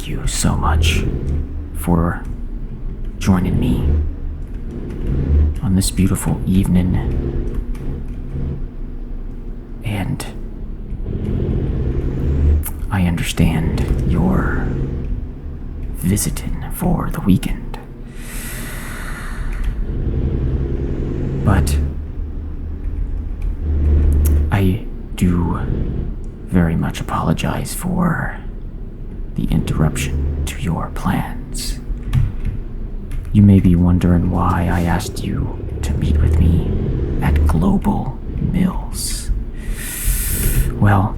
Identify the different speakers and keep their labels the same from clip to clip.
Speaker 1: thank you so much for joining me on this beautiful evening. And I understand you're visiting for the weekend. But I do very much apologize for the interruption to your plans. You may be wondering why I asked you to meet with me at Global Mills. Well,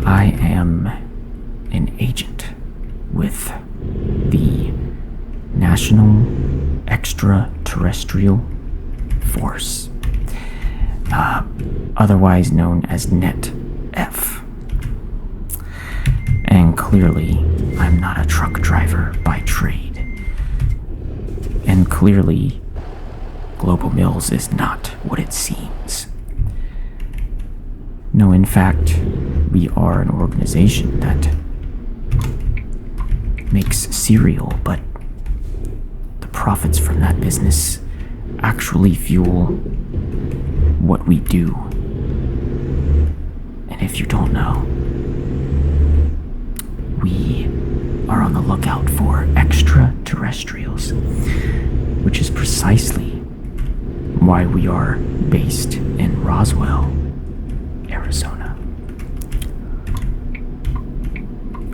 Speaker 1: I am an agent with the National Extra-Terrestrial Force, otherwise known as NET-F. And clearly, I'm not a truck driver by trade. And clearly, Global Mills is not what it seems. No, in fact, we are an organization that makes cereal, but the profits from that business actually fuel what we do. And if you don't know, we are on the lookout for extra-terrestrials, which is precisely why we are based in Roswell, Arizona.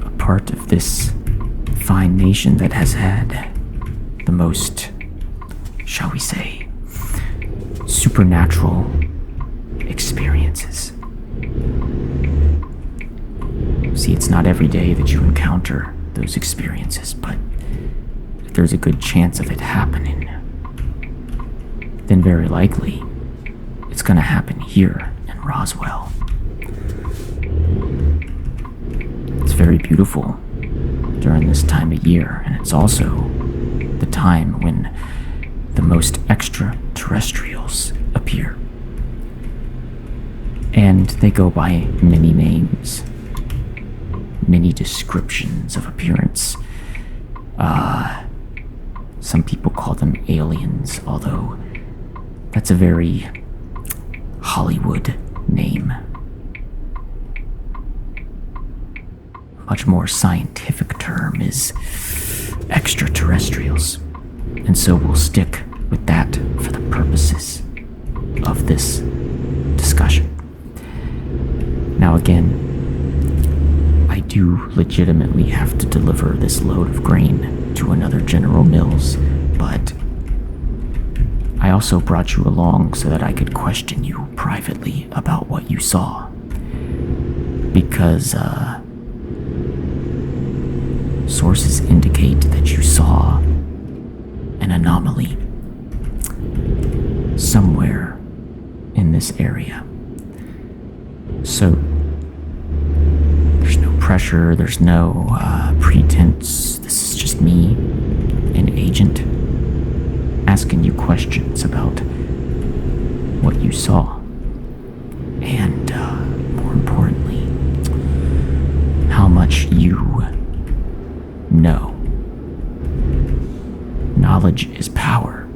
Speaker 1: A part of this fine nation that has had the most, shall we say, supernatural experiences. See, it's not every day that you encounter those experiences, but if there's a good chance of it happening, then very likely it's gonna happen here in Roswell. It's very beautiful during this time of year, and it's also the time when the most extraterrestrials appear. And they go by many names, many descriptions of appearance. Some people call them aliens, although that's a very Hollywood name. Much more scientific term is extraterrestrials, and so we'll stick with that for the purposes of this discussion. Now again, I do legitimately have to deliver this load of grain to another General Mills, but I also brought you along so that I could question you privately about what you saw. Because, sources indicate that you saw an anomaly somewhere in this area. So, there's no pressure, there's no pretense. This is just me, an agent, asking you questions about what you saw. And, more importantly, how much you know. Knowledge is power,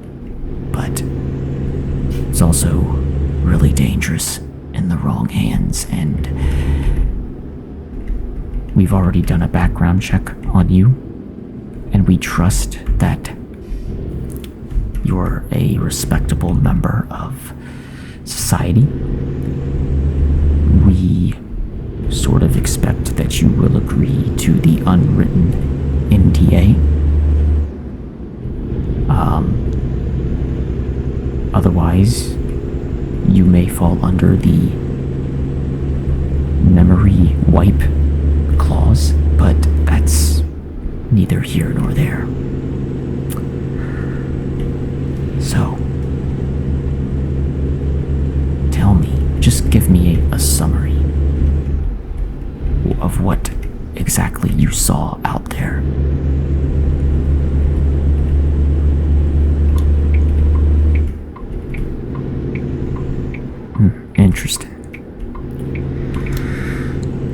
Speaker 1: but it's also really dangerous in the wrong hands, and we've already done a background check on you, and we trust that you're a respectable member of society. We sort of expect that you will agree to the unwritten NDA. Otherwise, you may fall under the memory wipe clause, but that's neither here nor there. So, tell me, just give me a summary of what exactly you saw out there. Interesting.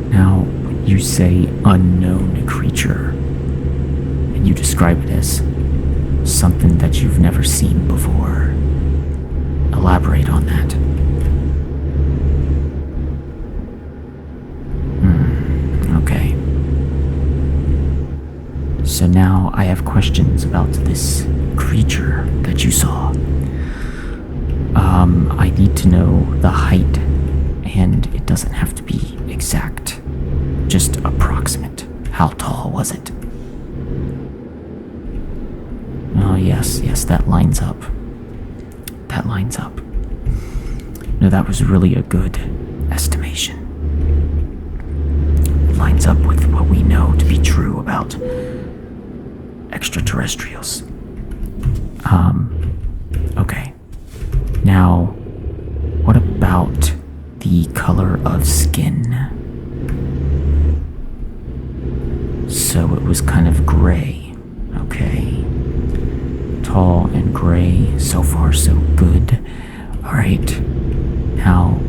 Speaker 1: Now, when You say unknown creature, and you describe it as something that you've never seen before. Elaborate on that. Okay. So now I have questions about this creature that you saw. I need to know the height, and it doesn't have to be exact, just approximate. How tall was it? Oh, yes, that lines up. That lines up. No, that was really a good estimation. It lines up with what we know to be true about extraterrestrials. Okay. Now, what about the color of skin? So it was kind of gray. Okay. Tall and gray. So far, so good. Alright. Now,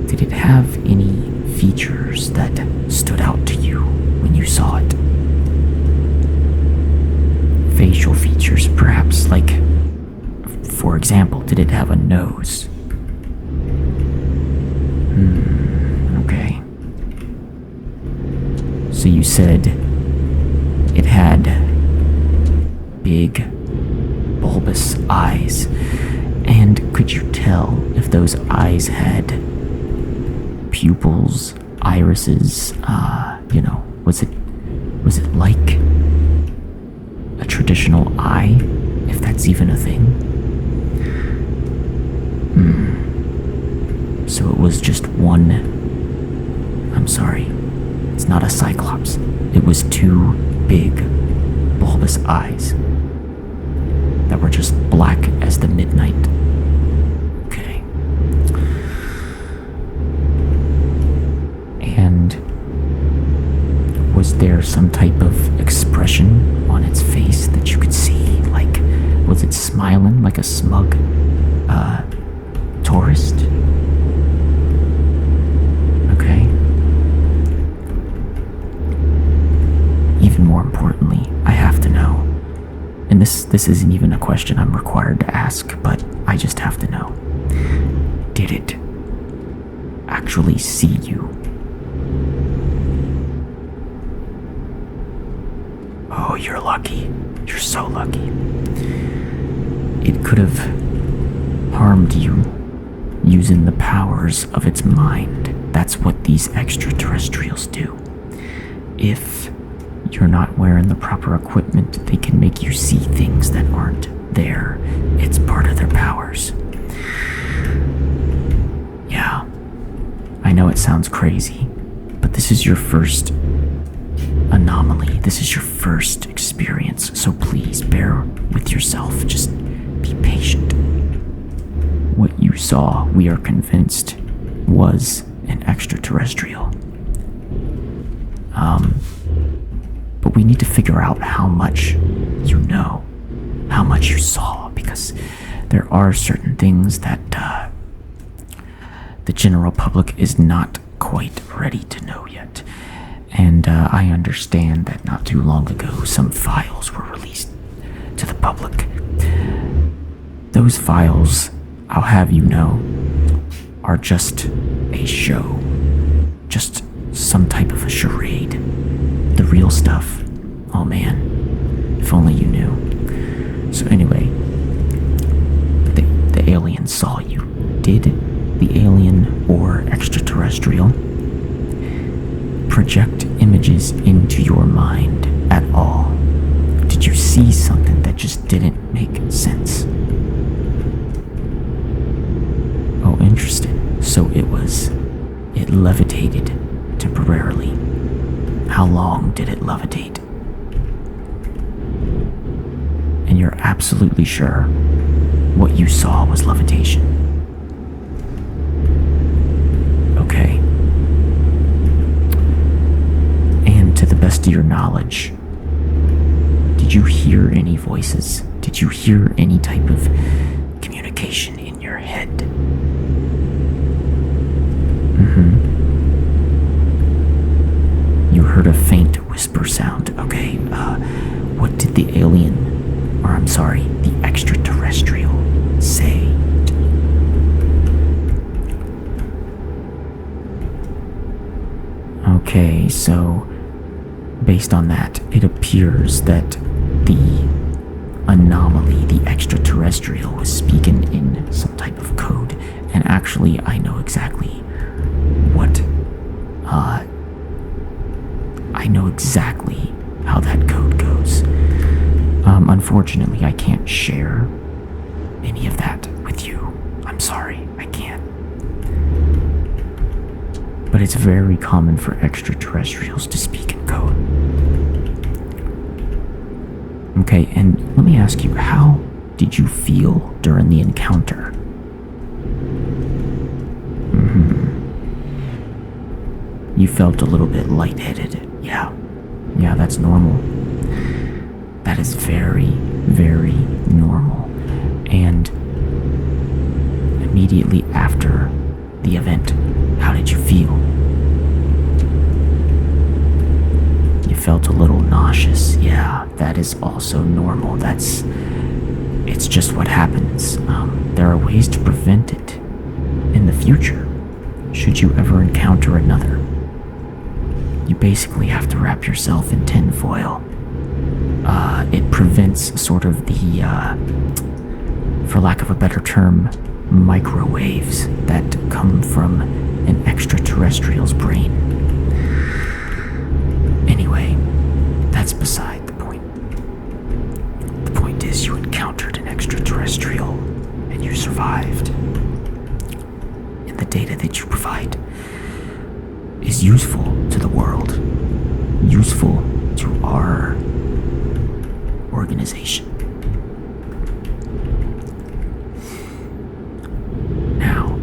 Speaker 1: did it have any features that stood out to you when you saw it? Facial features, perhaps, like, for example, did it have a nose? Okay. So you said it had big, bulbous eyes, and could you tell if those eyes had pupils, irises, was it like a traditional eye, if that's even a thing? So it was just one... I'm sorry, it's not a cyclops. It was two big, bulbous eyes that were just black as the midnight. Okay. And was there some type of expression on its face that you could see? Like, was it smiling like a smug tourist? Okay. Even more importantly, I have to know, and this isn't even a question I'm required to ask, but I just have to know. Did it actually see you? Oh, you're lucky. You're so lucky. It could have harmed you using the powers of its mind. That's what these extraterrestrials do. If you're not wearing the proper equipment, they can make you see things that aren't there. It's part of their powers. Yeah, I know it sounds crazy, but this is your first anomaly. This is your first experience, so please bear with yourself. Just be patient. What you saw, we are convinced, was an extraterrestrial. But we need to figure out how much you know, how much you saw, because there are certain things that the general public is not quite ready to know yet. And I understand that not too long ago, some files were released to the public. Those files, I'll have you know, are just a show. Just some type of a charade. The real stuff, oh man, if only you knew. So anyway, the alien saw you. Did the alien or extraterrestrial project images into your mind at all? Did you see something that just didn't make sense? Oh, interesting. So it levitated temporarily. How long did it levitate? And you're absolutely sure what you saw was levitation? Okay. And to the best of your knowledge, did you hear any voices? Did you hear any type of communication in your head? You whisper sound. Okay, what did the extraterrestrial say? Okay, so based on that, it appears that the anomaly, the extraterrestrial, was speaking in some type of code. And actually, I know exactly how that code goes. Unfortunately, I can't share any of that with you. I'm sorry, I can't. But it's very common for extraterrestrials to speak in code. Okay, and let me ask you, how did you feel during the encounter? You felt a little bit lightheaded. Yeah, that's normal. That is very, very normal. And immediately after the event, how did you feel? You felt a little nauseous. Yeah, that is also normal. It's just what happens. There are ways to prevent it in the future, should you ever encounter another. You basically have to wrap yourself in tinfoil. It prevents sort of the, for lack of a better term, microwaves that come from an extraterrestrial's brain. Anyway, that's beside the point. The point is, you encountered an extraterrestrial and you survived. And the data that you provide is useful to the world, useful to our organization. Now,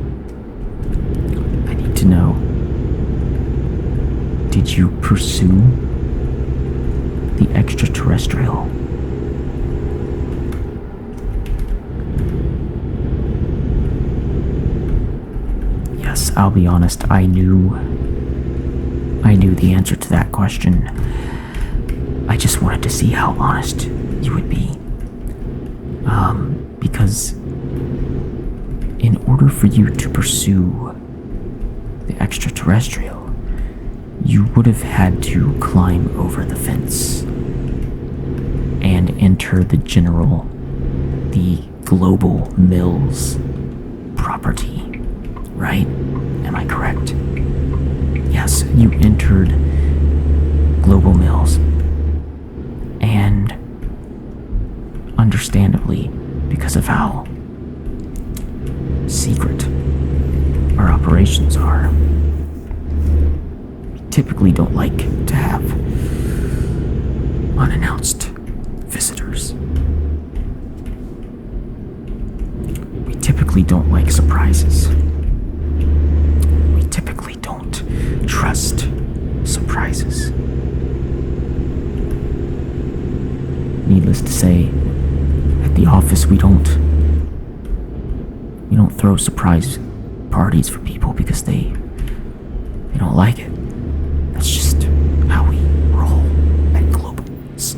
Speaker 1: I need to know, did you pursue the extraterrestrial? Yes, I'll be honest, I knew the answer to that question. I just wanted to see how honest you would be. Because in order for you to pursue the extraterrestrial, you would have had to climb over the fence and enter the global mills property, right? Am I correct? Yes, you entered global mills, and understandably, because of how secret our operations are, we typically don't like to have unannounced visitors. We typically don't like surprises. We typically don't trust surprises. Needless to say, at the office we don't throw surprise parties for people because they don't like it. That's just how we roll at Globals.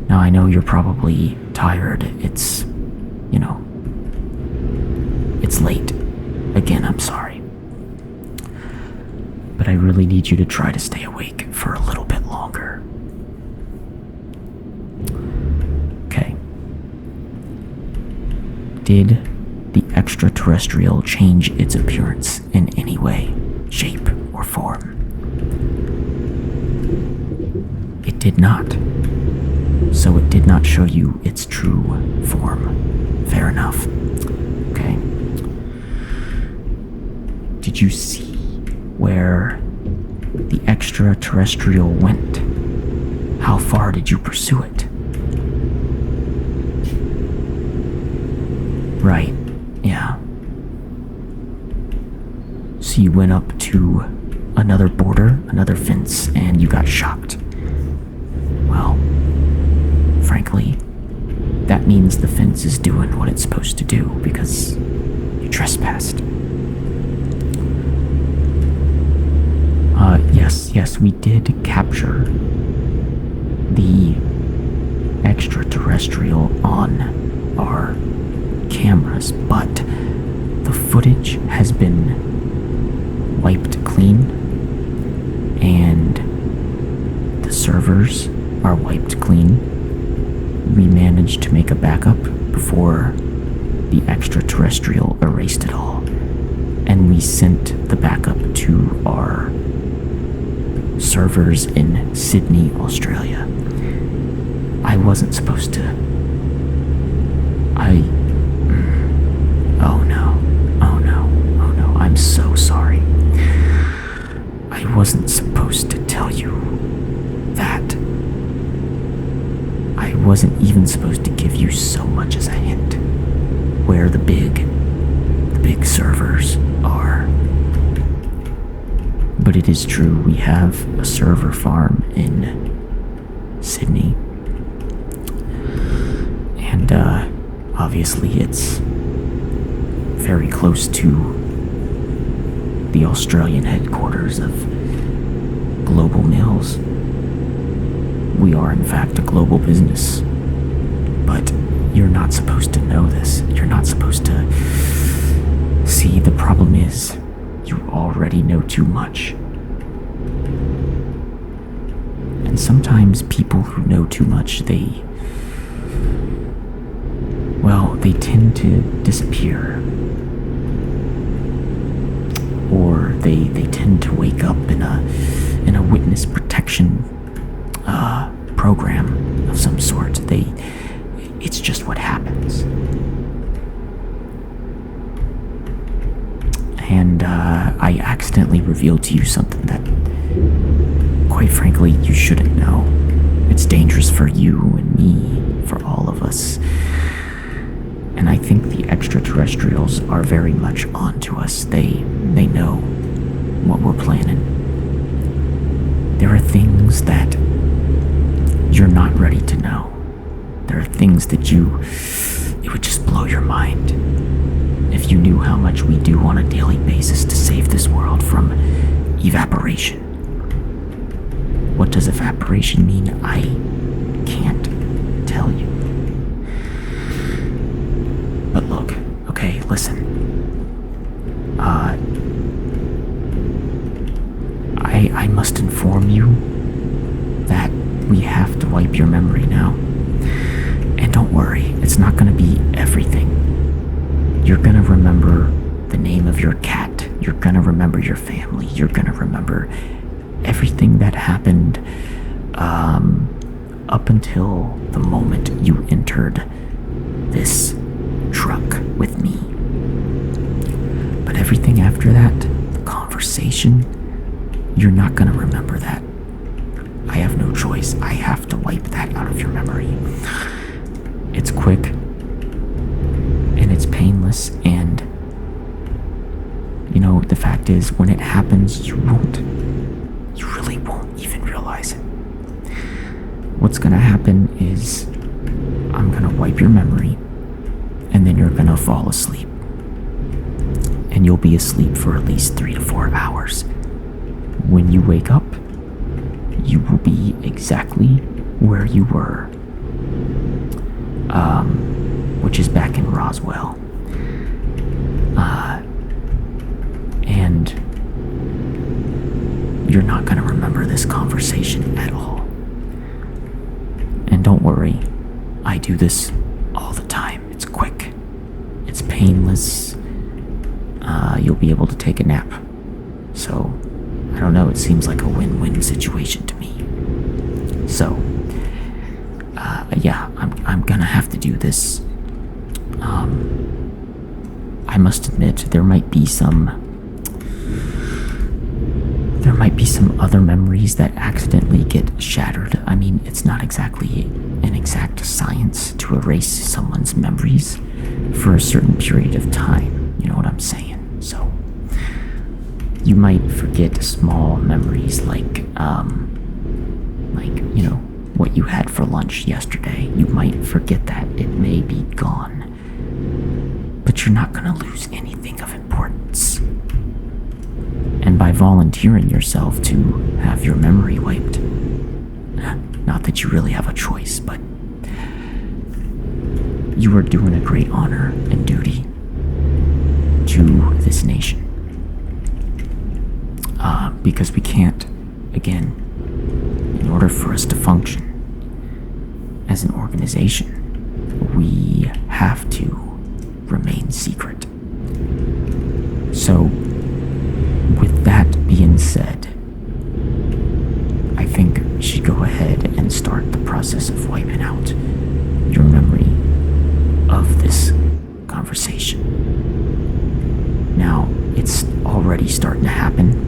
Speaker 1: Now I know you're probably tired. It's late. Again, I'm sorry. But I really need you to try to stay awake for a little bit longer. Okay. Did the extraterrestrial change its appearance in any way, shape, or form? It did not. So it did not show you its true form. Fair enough. Okay. Did you see where the extraterrestrial went? How far did you pursue it? Right, yeah. So you went up to another border, another fence, and you got shocked. Well, frankly, that means the fence is doing what it's supposed to do because you trespassed. yes, we did capture the extraterrestrial on our cameras, but the footage has been wiped clean and the servers are wiped clean. We managed to make a backup before the extraterrestrial erased it all, and we sent the backup to our servers in Sydney, Australia. I wasn't supposed to. Oh no. Oh no. Oh no. I'm so sorry. I wasn't supposed to tell you that. I wasn't even supposed to give you so much as a hint where the big servers are. But it is true, we have a server farm in Sydney. And obviously it's very close to the Australian headquarters of Global Mills. We are in fact a global business. But you're not supposed to know this. You're not supposed to see. The problem is, you already know too much. And sometimes people who know too much, they tend to disappear. Or they tend to wake up in a witness protection program of some sort. It's just what happens. And I accidentally revealed to you something that, quite frankly, you shouldn't know. It's dangerous for you and me, for all of us. And I think the extraterrestrials are very much onto us. They know what we're planning. There are things that you're not ready to know. There are things that it would just blow your mind if you knew how much we do on a daily basis to save this world from evaporation. What does evaporation mean? I can't tell you. But look, okay, listen. I must inform you that we have to wipe your memory now. And don't worry, it's not gonna be everything. You're gonna remember the name of your cat. You're gonna remember your family. You're gonna remember everything that happened up until the moment you entered this truck with me. But everything after that, the conversation, you're not gonna remember that. I have no choice. I have to wipe that out of your memory. It's quick, and it's painless, and the fact is, when it happens, you really won't even realize it. What's gonna happen is, I'm gonna wipe your memory, and then you're gonna fall asleep. And you'll be asleep for at least 3 to 4 hours. When you wake up, you will be exactly where you were, which is back in Roswell. And you're not going to remember this conversation at all. And don't worry, I do this all the time. It's quick, it's painless. You'll be able to take a nap. So, I don't know, it seems like a win-win situation to me. So, yeah, I'm gonna have to do this. I must admit, there might be some other memories that accidentally get shattered. I mean, it's not exactly an exact science to erase someone's memories for a certain period of time. You know what I'm saying? So, you might forget small memories like what you had for lunch yesterday. You might forget that. It may be gone. But you're not gonna lose anything of importance. And by by volunteering yourself to have your memory wiped. Not that you really have a choice, but you are doing a great honor and duty to this nation. Because we can't, again, in order for us to function as an organization, we have to remain secret. So, with that being said, I think we should go ahead and start the process of wiping out your memory of this conversation. Now, it's already starting to happen.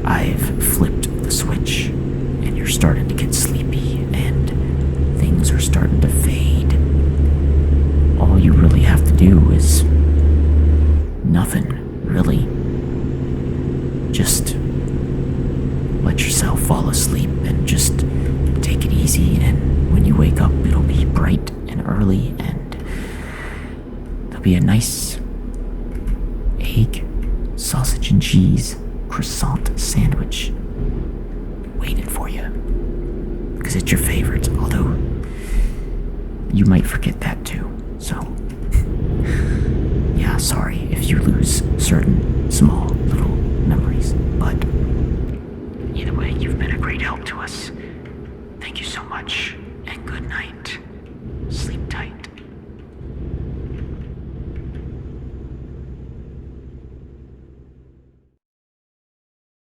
Speaker 1: I've flipped the switch, and you're starting to get sleepy, and things are starting to fade. All you really have to do is nothing, really. Just let yourself fall asleep and just take it easy, and when you wake up, it'll be bright and early, and there'll be a nice egg, sausage and cheese croissant sandwich waiting for you, because it's your favorite, although you might forget that too. So yeah, sorry if you lose certain small little memories, but either way, you've been a great help to us. Thank you so much, and good night.